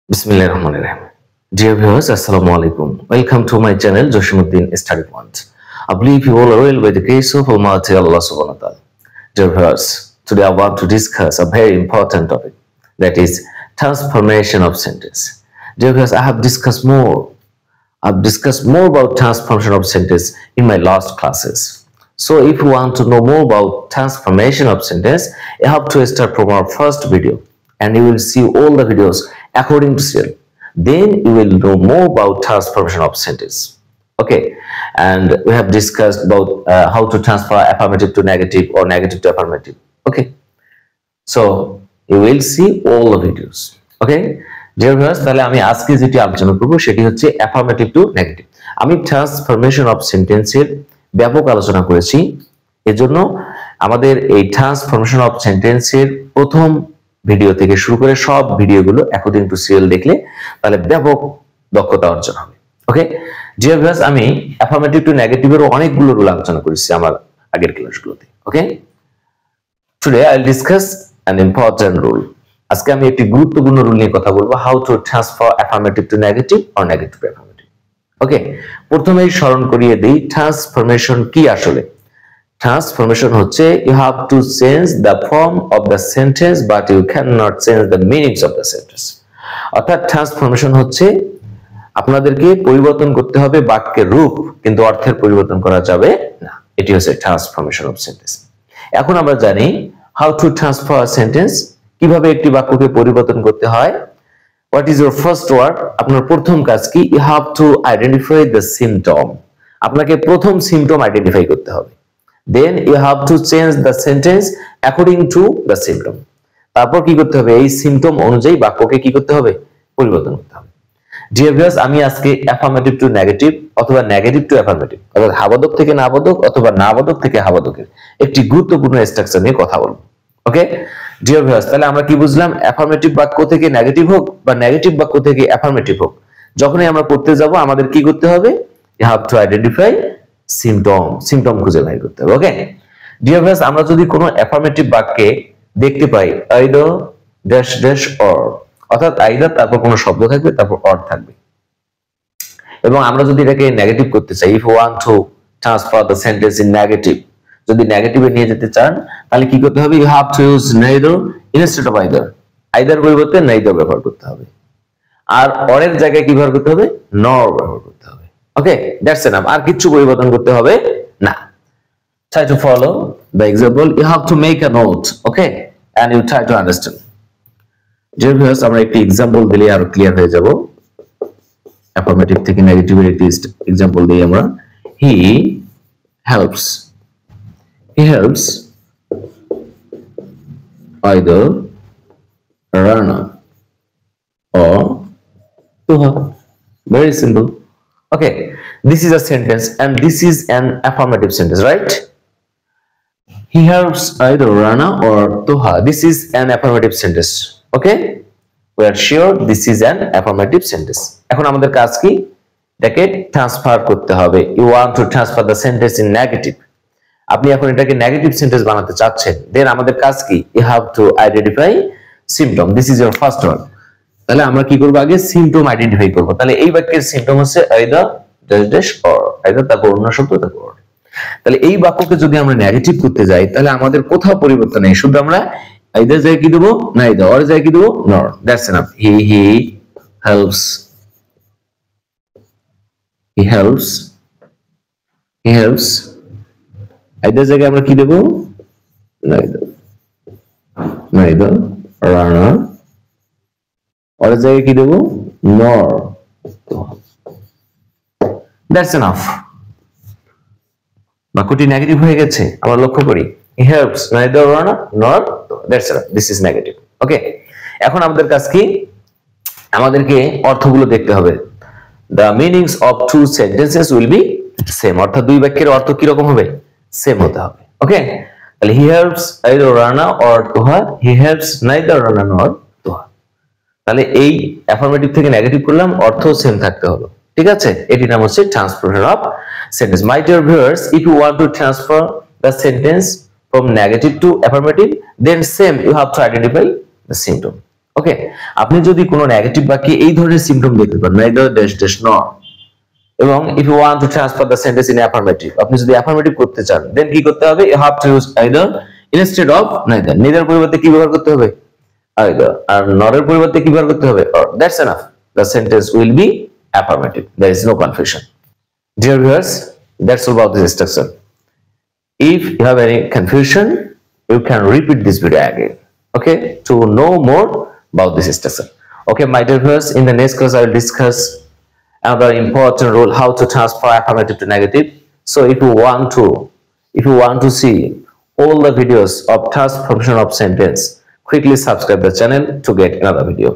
Bismillahirrahmanirrahim. Dear viewers, Assalamu alaikum. Welcome to my channel, Joshimuddin Study Point. I believe you all are well by the grace of Almighty Allah subhanahu wa ta'ala. Dear viewers, today I want to discuss a very important topic, that is transformation of sentence. Dear viewers, I've discussed more about transformation of sentence in my last classes. So if you want to know more about transformation of sentence, you have to start from our first video and you will see all the videos according to serial. Then you will know more about transformation of sentence. Okay, and we have discussed about how to transfer affirmative to negative or negative to affirmative. Okay, so you will see all the videos. Okay, dear viewers, তাহলে আমি আজকে যেটি আলোচনা করব সেটি হচ্ছে affirmative to negative. আমি transformation of সেন্টেন্সের ব্যাপক আলোচনা করেছি। এজন্য আমাদের এই ট্রান্সফরমেশন অফ সেন্টেন্সের প্রথম ভিডিও থেকে শুরু করে সব ভিডিওগুলো অ্যাকর্ডিং টু সিরিয়াল দেখলে তাহলে ব্যাপক দক্ষতা অর্জন হবে। ওকে ডিয়ার ভিউয়ার্স, আমি অ্যাফার্মেটিভ টু নেগেটিভের অনেকগুলো রুল আলোচনা করেছি আমার আগের ক্লাসগুলোতে। Okay, today I will discuss an important rule. আজকে আমি একটি গুরুত্বপূর্ণ রুল নিয়ে কথা বলবো, how to transfer affirmative to negative or negative to affirmative. Okay, প্রথমেই স্মরণ করিয়ে দেই ট্রান্সফরমেশন কি আসলে। Transformation হচ্ছে you have to change the form of the sentence but you cannot change the meanings of the sentence. অর্থাৎ transformation হচ্ছে আপনাদেরকে পরিবর্তন করতে হবে বাক্যের রূপ, কিন্তু অর্থের পরিবর্তন করা যাবে না। এটি হচ্ছে ট্রান্সফরমেশন অফ সেন্টেন্স। এখন আমরা জানি হাউ টু ট্রান্সফার সেন্টেন্স, কিভাবে একটি বাক্যকে পরিবর্তন করতে হয়। What is your first word? আপনার প্রথম কাজ কি? You have to identify the symptom. আপনাকে প্রথম সিম্পটম আইডেন্টিফাই করতে হবে। Then you have to change the sentence according to the symptom. তারপর কি করতে হবে? এই সিম্পটম অনুযায়ী বাক্যকে কি করতে হবে? পরিবর্তন করতে হবে। ডিয়ার ভিউয়ার্স, আমি আজকে অ্যাফার্মেটিভ টু নেগেটিভ অথবা নেগেটিভ টু অ্যাফার্মেটিভ অর্থাৎ হাবাদক থেকে নাবাদক অথবা নাবাদক থেকে হাবাদকের একটি গুরুত্বপূর্ণ স্ট্রাকচার নিয়ে কথা বলবো। ওকে ডিয়ার ভিউয়ার্স, তাহলে আমরা কি বুঝলাম? অ্যাফার্মেটিভ বাক্য থেকে নেগেটিভ হোক বা নেগেটিভ বাক্য থেকে অ্যাফার্মেটিভ হোক, যখনই আমরা পড়তে যাব আমাদের কি করতে হবে? You have to identify symptom খুঁজে বের করতে হবে। ওকে ডিয়ার ভিউয়ার্স, আমরা যদি কোনো অ্যাফার্মেটিভ বাক্যে দেখতে পাই আইদার ড্যাশ ড্যাশ অর, অর্থাৎ আইদার তারপর কোনো শব্দ থাকবে তারপর অর থাকবে, এবং আমরা যদি এটাকে নেগেটিভ করতে চাই, if you want to transfer the sentence in negative, যদি নেগেটিভে নিয়ে যেতে চান তাহলে কি করতে হবে? You have to use neither instead of either. Either পরিবর্তে নেইদার ব্যবহার করতে হবে, আর অরের জায়গায় কি ব্যবহার করতে হবে? নর ব্যবহার করতে হবে। ওকে, দ্যাটস এনাফ, আর কিছু পরিবর্তন করতে হবে না। Try to follow the example. You have to make a note, okay, and you try to understand. Dear viewers, আমরা একটি एग्जांपल দিলে আরো ক্লিয়ার হয়ে যাব। অ্যাফার্মেটিভ থেকে নেগেটিভের একটি एग्जांपल দেই আমরা। He helps either Rana or Tuha. Very simple. Okay, this is a sentence and this is an affirmative sentence, right? He helps either Rana or Tuha. This is an affirmative sentence. Okay, we are sure this is an affirmative sentence. এখন আমাদের কাজ কি? এটাকে transfer করতে হবে। You want to transfer the sentence in negative. আপনি এখন এটাকে নেগেটিভ সেন্টেন্স বানাতে চাচ্ছেন, দেন আমাদের কাজ কি? You have to identify symptom. This is your first one. তাহলে আমরা কি করব? আগে সিম্পটম আইডেন্টিফাই করব। তাহলে এই বাক্যের সিম্পটম হচ্ছে either dash dash or, either তারপর অন্য শব্দ তারপর অর। তাহলে এই বাক্যকে যদি আমরা নেগেটিভ করতে যাই তাহলে আমাদের কোথাও পরিবর্তন নেই, শুধু আমরা আইদার জায়গায় কি দেব? নাইদার, অর জায়গায় কি দেব? নর। That's enough. He helps either জায়গায় আমরা কি দেব? নাইদার রানা, অর জায়গায় কি দেব? নর। That's enough. বাক্যটি নেগেটিভ হয়ে গেছে, আমরা লক্ষ্য করি। He helps neither Rana nor that's enough. This is negative. Okay, এখন আমাদের কাজ কি? আমাদেরকে অর্থগুলো দেখতে হবে। The meanings of two sentences will be same. অর্থাৎ দুই বাক্যের অর্থ কি রকম হবে? সেম হতে হবে। ওকে, তাহলে he helps either Rana or Tuha. He helps neither Rana nor Tuha. তাহলে এই অ্যাফার্মেটিভ থেকে নেগেটিভ করলাম, অর্থ সেম থাকতে হলো। ঠিক আছে, এটি নাম হচ্ছে transfer of sentence. My dear viewers, if you want to transfer the sentence from negative to affirmative, then same you have to identify the symptom. ওকে, আপনি যদি কোনো নেগেটিভ বাক্যে এই ধরনের সিম্পটম দেখতে পান, neither dash dash nor, এবং if you want to transfer the sentence in affirmative, আপনি যদি affirmative করতে চান দেন কি করতে হবে? You have to use either instead of neither. neither পরিবর্তে কি ব্যবহার করতে হবে? either. আর nor এর পরিবর্তে কি ব্যবহার করতে হবে? or. That's enough. The sentence will be affirmative. There is no confusion. Dear viewers, that's all about this structure. If you have any confusion, you can repeat this video again, okay, to know more about this structure. Okay, my dear viewers, in the next class I will discuss another important rule, how to transfer affirmative to negative. So if you want to see all the videos of transformation of sentence, quickly subscribe the channel to get another video.